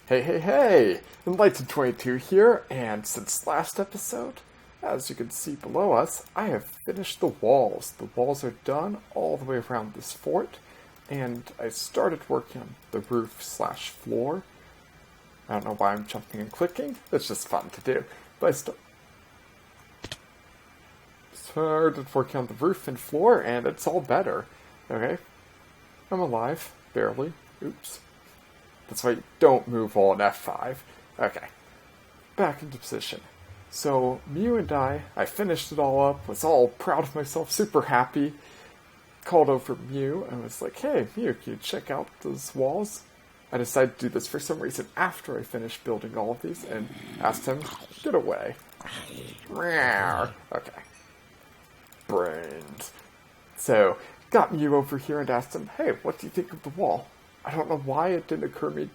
Hey, hey, hey! Enlightened22 here, and since last episode, as you can see below us, I have finished the walls. The walls are done all the way around this fort, and I started working on the roof slash floor. I don't know why I'm jumping and clicking, it's just fun to do. But I started working on the roof and floor, and it's all better. Okay, I'm alive, barely. Oops. That's why you don't move all in F5. Okay, back into position. So, Mew and I finished it all up, was all proud of myself, super happy. Called over Mew and was like, hey, Mew, can you check out those walls? I decided to do this for some reason after I finished building all of these and asked him, get away. Okay. Brains. So, got Mew over here and asked him, hey, what do you think of the wall? I don't know why it didn't occur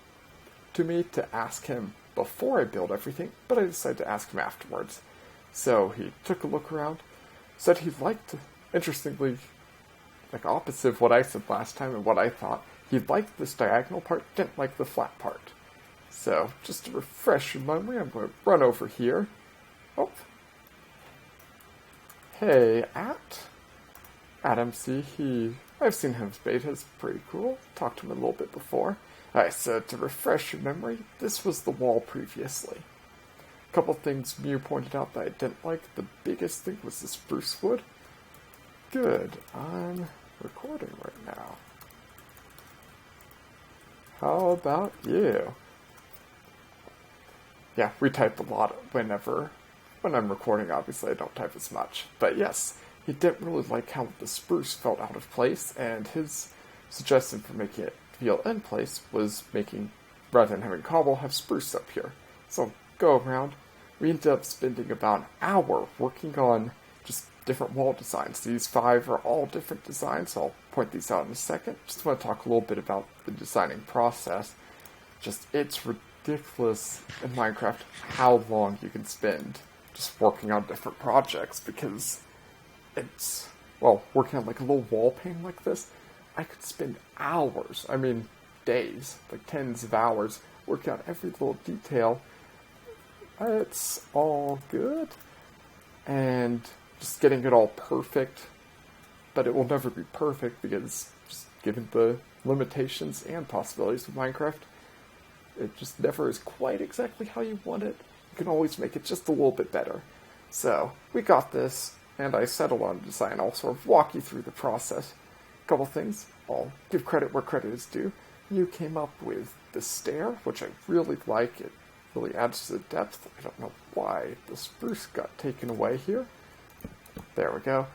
to me to ask him before I build everything, but I decided to ask him afterwards. So he took a look around, said he liked, interestingly, like opposite of what I said last time and what I thought, he liked this diagonal part, didn't like the flat part. So, just to refresh your memory, I'm going to run over here. Oh. Hey, Adam, see, I've seen him beta, it's pretty cool. Talked to him a little bit before. Alright, so to refresh your memory, this was the wall previously. A couple things Mew pointed out that I didn't like. The biggest thing was the spruce wood. Good, I'm recording right now. How about you? Yeah, we type a lot when I'm recording, obviously I don't type as much. But yes, he didn't really like how the spruce felt out of place, and his suggestion for making it feel in place was making, rather than having cobble, have spruce up here. So go around. We ended up spending about an hour working on just different wall designs. These 5 are all different designs, so I'll point these out in a second. Just want to talk a little bit about the designing process. It's ridiculous in Minecraft how long you can spend just working on different projects, because it's, well, working on like a little wall pane like this, I could spend hours, I mean days, like tens of hours, working on every little detail. It's all good, and just getting it all perfect, but it will never be perfect because just given the limitations and possibilities of Minecraft, it just never is quite exactly how you want it. You can always make it just a little bit better. So, we got this, and I settled on a design. I'll sort of walk you through the process. A couple things. I'll give credit where credit is due. You came up with the stair, which I really like. It really adds to the depth. I don't know why the spruce got taken away here. There we go.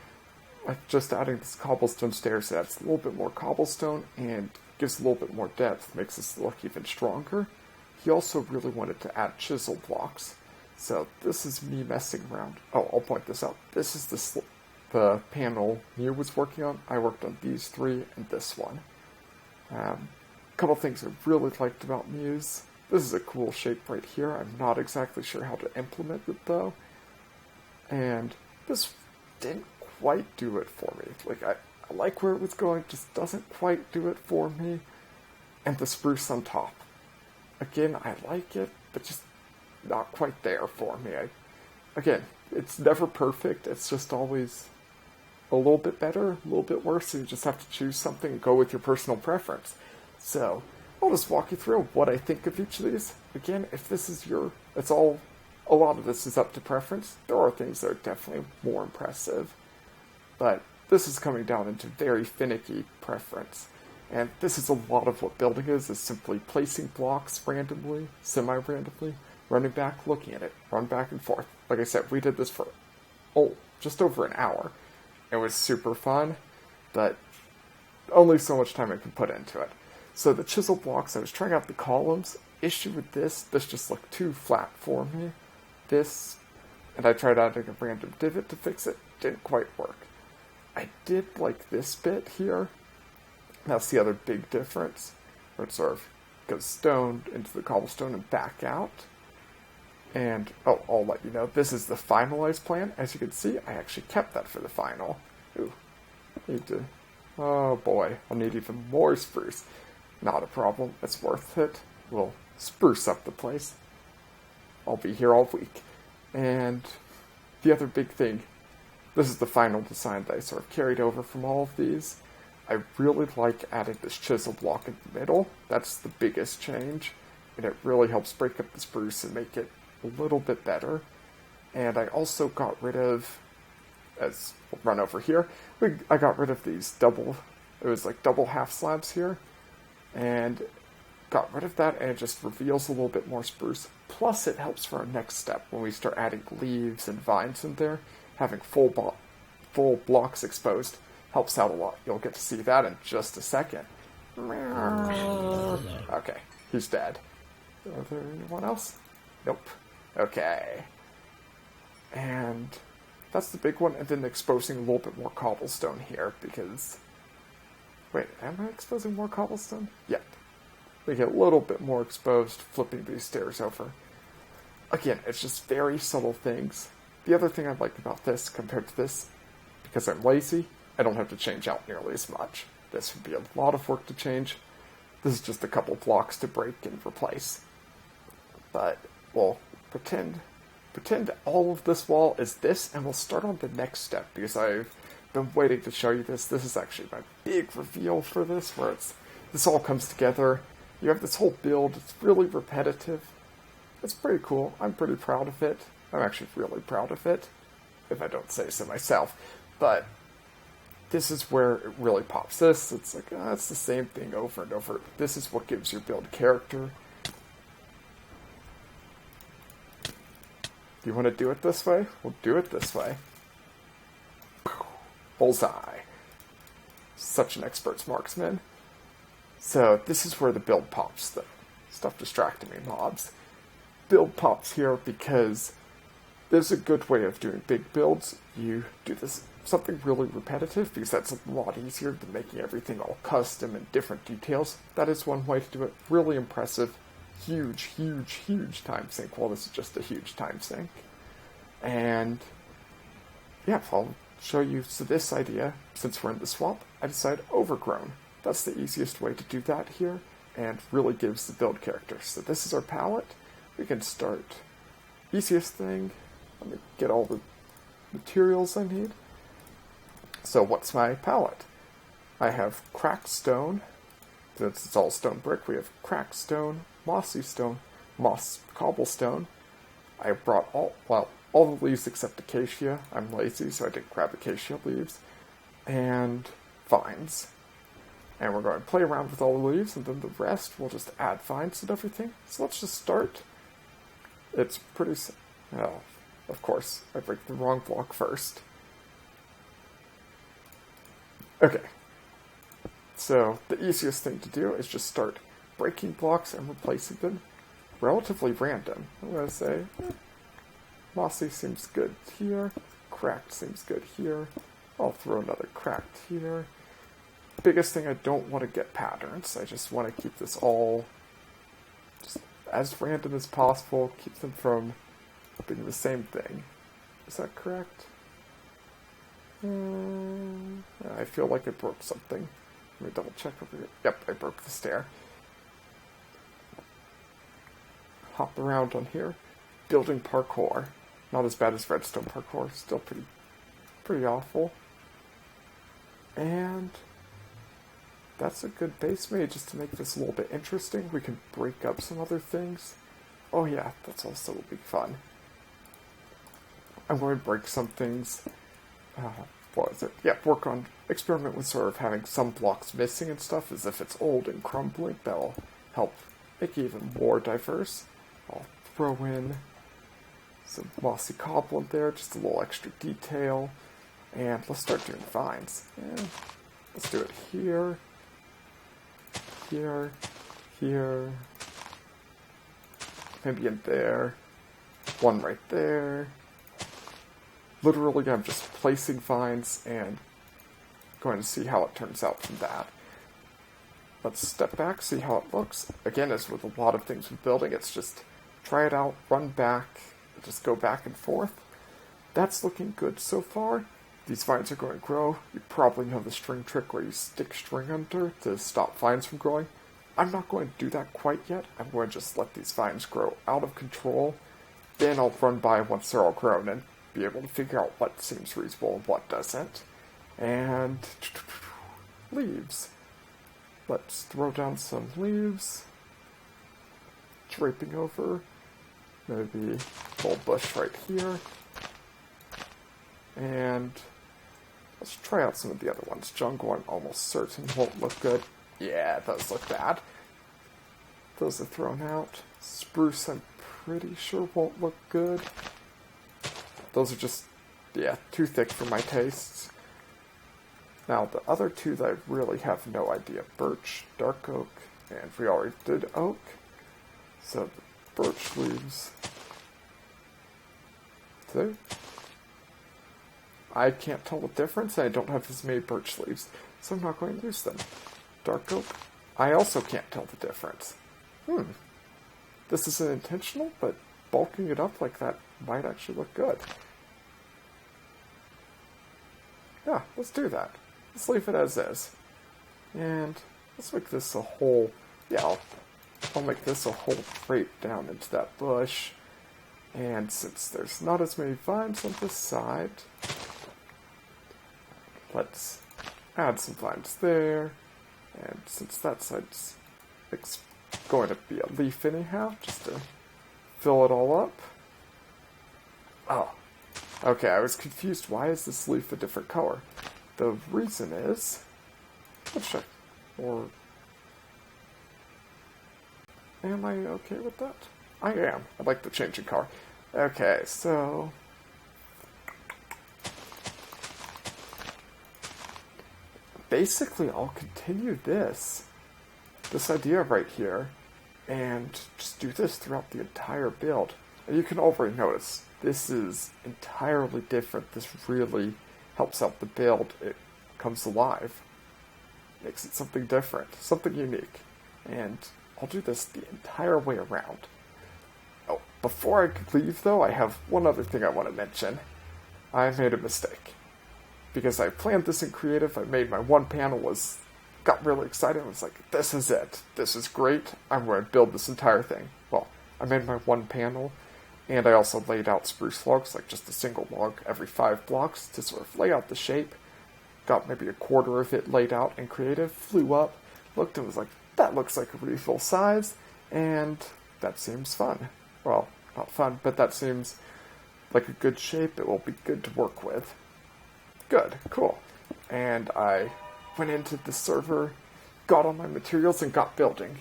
Like just adding this cobblestone stairs adds a little bit more cobblestone and gives a little bit more depth, makes this look even stronger. He also really wanted to add chisel blocks. So this is me messing around. Oh, I'll point this out. This is the panel Mew was working on. I worked on these 3 and this one. A couple things I really liked about Mew's. This is a cool shape right here. I'm not exactly sure how to implement it though. And this didn't quite do it for me. Like I like where it was going, just doesn't quite do it for me. And the spruce on top. Again, I like it, but just not quite there for me. Again, it's never perfect. It's just always a little bit better, a little bit worse, so you just have to choose something and go with your personal preference. So, I'll just walk you through what I think of each of these. Again, if this is a lot of this is up to preference. There are things that are definitely more impressive, but this is coming down into very finicky preference. And this is a lot of what building is simply placing blocks randomly, semi-randomly, running back, looking at it, run back and forth. Like I said, we did this for, just over an hour. It was super fun, but only so much time I could put into it. So the chisel blocks, I was trying out the columns. Issue with this just looked too flat for me. And I tried adding a random divot to fix it, didn't quite work. I did like this bit here. That's the other big difference, where it sort of goes stone into the cobblestone and back out. And, I'll let you know, this is the finalized plan. As you can see, I actually kept that for the final. Ooh, oh boy, I'll need even more spruce. Not a problem, it's worth it. We'll spruce up the place. I'll be here all week. And the other big thing, this is the final design that I sort of carried over from all of these. I really like adding this chisel block in the middle. That's the biggest change. And it really helps break up the spruce and make it a little bit better. And I also got rid of, as we'll run over here, I got rid of these double half slabs here. And got rid of that, and it just reveals a little bit more spruce. Plus, it helps for our next step when we start adding leaves and vines in there. Having full blocks exposed helps out a lot. You'll get to see that in just a second. Okay, he's dead. Is there anyone else? Nope. Okay. And that's the big one, and then exposing a little bit more cobblestone here, because... Wait, am I exposing more cobblestone? Yep. We get a little bit more exposed, flipping these stairs over. Again, it's just very subtle things. The other thing I like about this, compared to this, because I'm lazy, I don't have to change out nearly as much. This would be a lot of work to change. This is just a couple blocks to break and replace. But we'll pretend all of this wall is this, and we'll start on the next step, because I've been waiting to show you this. This is actually my big reveal for this, where this all comes together. You have this whole build, it's really repetitive. It's pretty cool. I'm pretty proud of it. I'm actually really proud of it, if I don't say so myself. But this is where it really pops. It's like, it's the same thing over and over. This is what gives your build character. Do you want to do it this way? We'll do it this way. Bullseye. Such an expert's marksman. So this is where the build pops. Stop distracting me, mobs. Build pops here because there's a good way of doing big builds. You do this something really repetitive, because that's a lot easier than making everything all custom and different details. That is one way to do it. Really impressive. Huge, huge, huge time sink. Well, this is just a huge time sink. And yeah, I'll show you. So this idea, since we're in the swamp, I decided overgrown. That's the easiest way to do that here, and really gives the build character. So this is our palette. We can start. Easiest thing, let me get all the materials I need. So what's my palette? I have cracked stone. Since it's all stone brick, we have cracked stone, mossy stone, moss cobblestone. I brought all the leaves except acacia. I'm lazy, so I didn't grab acacia leaves. And vines. And we're going to play around with all the leaves, and then the rest we'll just add vines and everything. So let's just start. It's pretty... Well, of course, I break the wrong block first. Okay. So the easiest thing to do is just start breaking blocks and replacing them. Relatively random. I'm going to say, mossy seems good here. Cracked seems good here. I'll throw another cracked here. Biggest thing, I don't want to get patterns. I just want to keep this all just as random as possible. Keep them from being the same thing. Is that correct? I feel like I broke something. Let me double check over here. Yep, I broke the stair. Hop around on here. Building parkour. Not as bad as redstone parkour. Still pretty awful. And that's a good base made just to make this a little bit interesting. We can break up some other things. Oh yeah, that's also will be fun. I'm going to break some things. What is it? Yeah, experiment with sort of having some blocks missing and stuff, as if it's old and crumbling. That'll help make it even more diverse. I'll throw in some mossy cobblestone there, just a little extra detail. And let's start doing vines. And let's do it here. Here, here, maybe in there, one right there. Literally, I'm just placing vines and going to see how it turns out from that. Let's step back, see how it looks. Again, as with a lot of things with building, it's just try it out, run back, just go back and forth. That's looking good so far. These vines are going to grow. You probably know the string trick where you stick string under to stop vines from growing. I'm not going to do that quite yet. I'm going to just let these vines grow out of control. Then I'll run by once they're all grown and be able to figure out what seems reasonable and what doesn't. And leaves. Let's throw down some leaves. Draping over. Maybe a little bush right here. And let's try out some of the other ones. Jungle, I'm almost certain won't look good. Yeah, those look bad. Those are thrown out. Spruce, I'm pretty sure won't look good. Those are just, yeah, too thick for my tastes. Now, the other two that I really have no idea. Birch, dark oak, and we already did oak. So the birch leaves. See? I can't tell the difference, and I don't have as many birch leaves, so I'm not going to use them. Dark oak, I also can't tell the difference. This isn't intentional, but bulking it up like that might actually look good. Yeah, let's do that. Let's leave it as is. And let's make this a whole, yeah, I'll make this a whole drape down into that bush. And since there's not as many vines on this side, let's add some vines there. And since that side's going to be a leaf anyhow, just to fill it all up. Oh, okay, I was confused. Why is this leaf a different color? The reason is, let's check. Or, am I okay with that? I am. I like the changing color. Okay, so basically I'll continue this idea right here, and just do this throughout the entire build. And you can already notice, this is entirely different. This really helps out the build. It comes alive. Makes it something different, something unique. And I'll do this the entire way around. Oh, before I could leave though, I have one other thing I want to mention. I made a mistake. Because I planned this in creative, I made my one panel got really excited and was like, this is it. This is great. I'm going to build this entire thing. Well, I made my one panel, and I also laid out spruce logs, like just a single log every 5 blocks to sort of lay out the shape. Got maybe a quarter of it laid out in creative, flew up, looked and was like, that looks like a reasonable size, and that seems fun. Well, not fun, but that seems like a good shape. It will be good to work with. Good, cool. And I went into the server, got all my materials, and got building.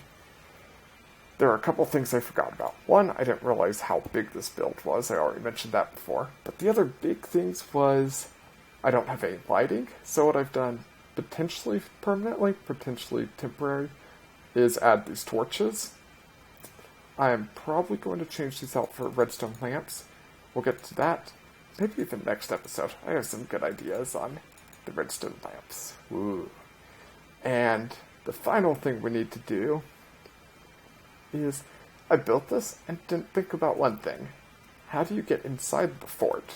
There are a couple things I forgot about. One, I didn't realize how big this build was. I already mentioned that before. But the other big things was I don't have any lighting. So what I've done, potentially permanently, potentially temporary, is add these torches. I am probably going to change these out for redstone lamps. We'll get to that. Maybe even next episode. I have some good ideas on the redstone lamps. Ooh. And the final thing we need to do is, I built this and didn't think about one thing. How do you get inside the fort?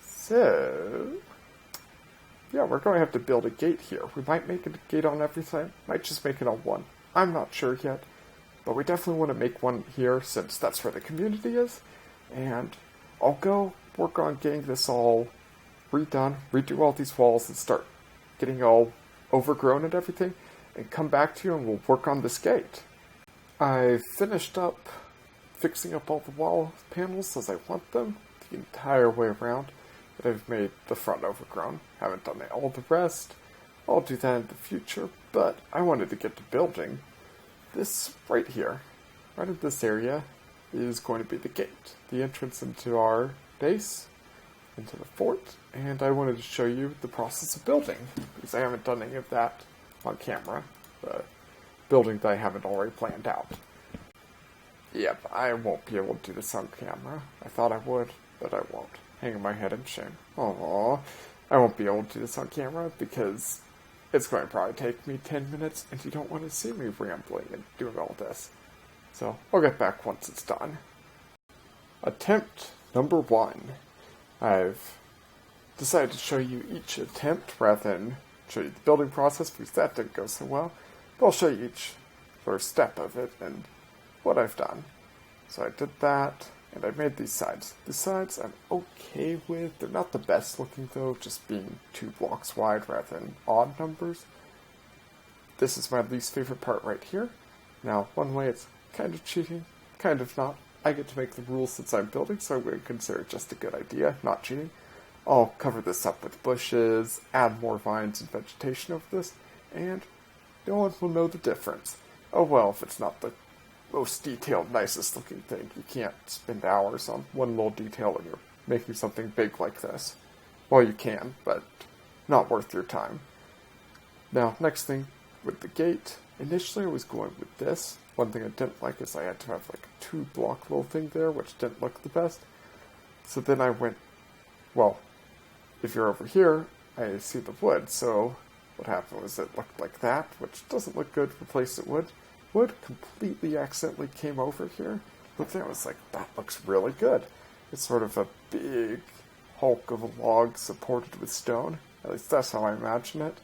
So, yeah, we're going to have to build a gate here. We might make a gate on everything, might just make it on one. I'm not sure yet, but we definitely want to make one here since that's where the community is. And I'll go work on getting this all redone, redo all these walls, and start getting all overgrown and everything, and come back to you and we'll work on this gate. I finished up fixing up all the wall panels as I want them, the entire way around, but I've made the front overgrown. Haven't done all the rest. I'll do that in the future, but I wanted to get to building. This right here, right in this area, is going to be the gate, the entrance into our base, into the fort, and I wanted to show you the process of building, because I haven't done any of that on camera, the building that I haven't already planned out. Yep, I won't be able to do this on camera. I thought I would, but I won't. Hanging my head in shame. Aww. I won't be able to do this on camera because it's going to probably take me 10 minutes, and you don't want to see me rambling and doing all this. So, I'll get back once it's done. Attempt number 1. I've decided to show you each attempt rather than show you the building process because that didn't go so well. But I'll show you each first step of it and what I've done. So I did that, and I made these sides. The sides I'm okay with. They're not the best looking though, just being 2 blocks wide rather than odd numbers. This is my least favorite part right here. Now, one way it's kind of cheating, kind of not. I get to make the rules since I'm building, so I'm going to consider it just a good idea, not cheating. I'll cover this up with bushes, add more vines and vegetation over this, and no one will know the difference. Oh well, if it's not the most detailed, nicest looking thing, you can't spend hours on one little detail when you're making something big like this. Well, you can, but not worth your time. Now, next thing with the gate. Initially I was going with this. One thing I didn't like is I had to have like a 2 block little thing there, which didn't look the best. So then I went, well, if you're over here, I see the wood, so what happened was it looked like that, which doesn't look good for a place that wood. Wood completely accidentally came over here, but then I was like, that looks really good. It's sort of a big hulk of a log supported with stone. At least that's how I imagine it.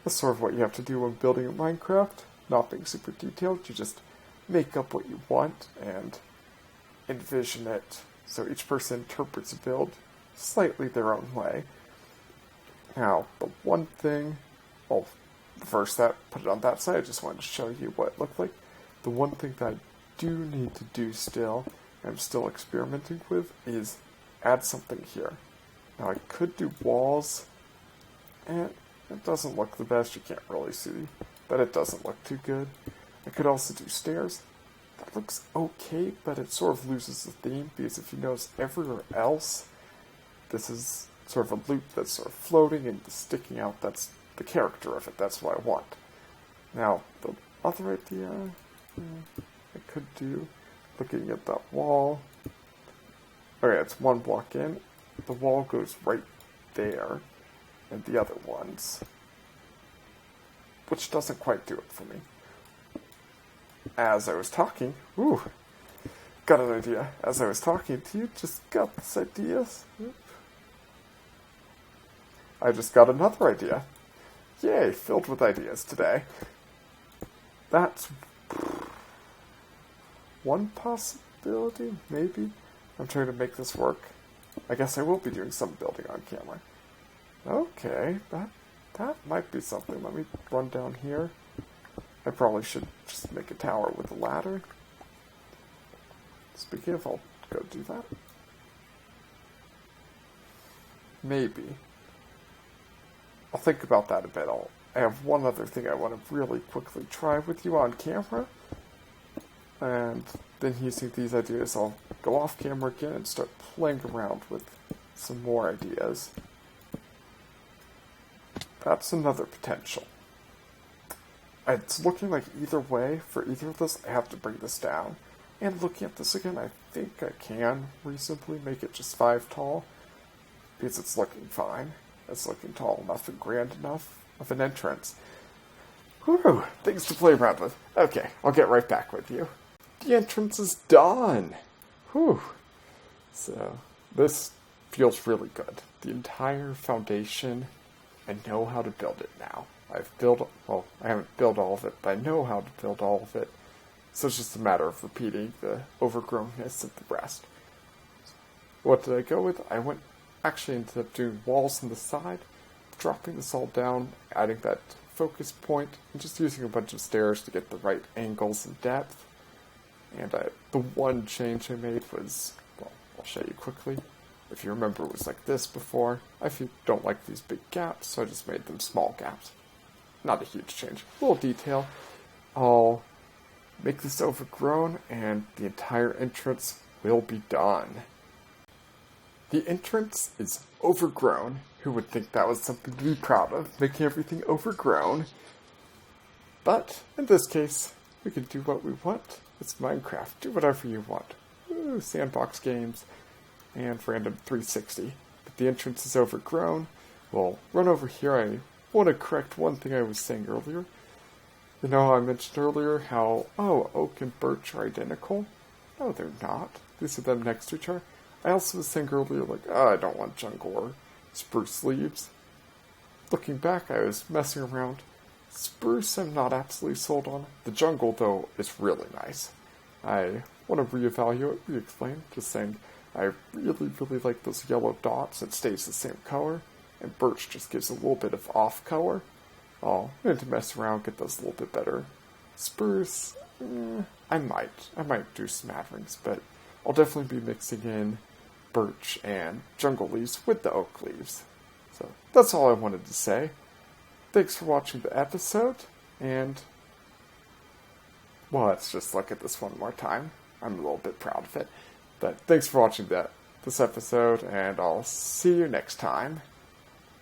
That's sort of what you have to do when building in Minecraft. Not being super detailed, you just make up what you want and envision it so each person interprets a build slightly their own way. Now, the one thing, well, first that, put it on that side, I just wanted to show you what it looked like. The one thing that I do need to do still, and I'm still experimenting with, is add something here. Now, I could do walls, and it doesn't look the best, you can't really see, but it doesn't look too good. I could also do stairs. That looks okay, but it sort of loses the theme, because if you notice everywhere else, this is sort of a loop that's sort of floating and sticking out. That's the character of it. That's what I want. Now, the other idea I could do, looking at that wall. Okay, it's 1 block in. The wall goes right there, and the other ones, which doesn't quite do it for me. As I was talking, got an idea. As I was talking to you, just got this idea. I just got another idea. Yay, filled with ideas today. That's one possibility, maybe. I'm trying to make this work. I guess I will be doing some building on camera. Okay, that might be something. Let me run down here. I probably should just make a tower with a ladder. Speaking of, I'll go do that. Maybe. I'll think about that a bit. I have one other thing I want to really quickly try with you on camera. And then using these ideas, I'll go off camera again and start playing around with some more ideas. That's another potential. It's looking like either way, for either of those, I have to bring this down. And looking at this again, I think I can reasonably make it just 5 tall, because it's looking fine. It's looking tall enough and grand enough of an entrance. Whew, things to play around with. Okay, I'll get right back with you. The entrance is done! Whew. So, this feels really good. The entire foundation, I know how to build it now. I haven't built all of it, but I know how to build all of it. So it's just a matter of repeating the overgrownness of the rest. What did I go with? I actually ended up doing walls on the side, dropping this all down, adding that focus point, and just using a bunch of stairs to get the right angles and depth. And the one change I made was, well, I'll show you quickly. If you remember, it was like this before. I don't like these big gaps, so I just made them small gaps. Not a huge change. A little detail. I'll make this overgrown, and the entire entrance will be done. The entrance is overgrown. Who would think that was something to be proud of, making everything overgrown? But, in this case, we can do what we want. It's Minecraft. Do whatever you want. Ooh, sandbox games, and random 360. But the entrance is overgrown. We'll run over here. I want to correct one thing I was saying earlier. You know, I mentioned earlier how, oak and birch are identical. No, they're not. These are them next to each other. I also was saying earlier, I don't want jungle or spruce leaves. Looking back, I was messing around, Spruce I'm not absolutely sold on. The jungle, though, is really nice. I want to reevaluate, re-explain, just saying I really, really like those yellow dots. It stays the same color, and birch just gives a little bit of off color. I'll need to mess around, get those a little bit better. Spruce, I might do smatterings, but I'll definitely be mixing in birch and jungle leaves with the oak leaves. So that's all I wanted to say. Thanks for watching the episode, and well, let's just look at this one more time. I'm a little bit proud of it. But thanks for watching this episode, and I'll see you next time.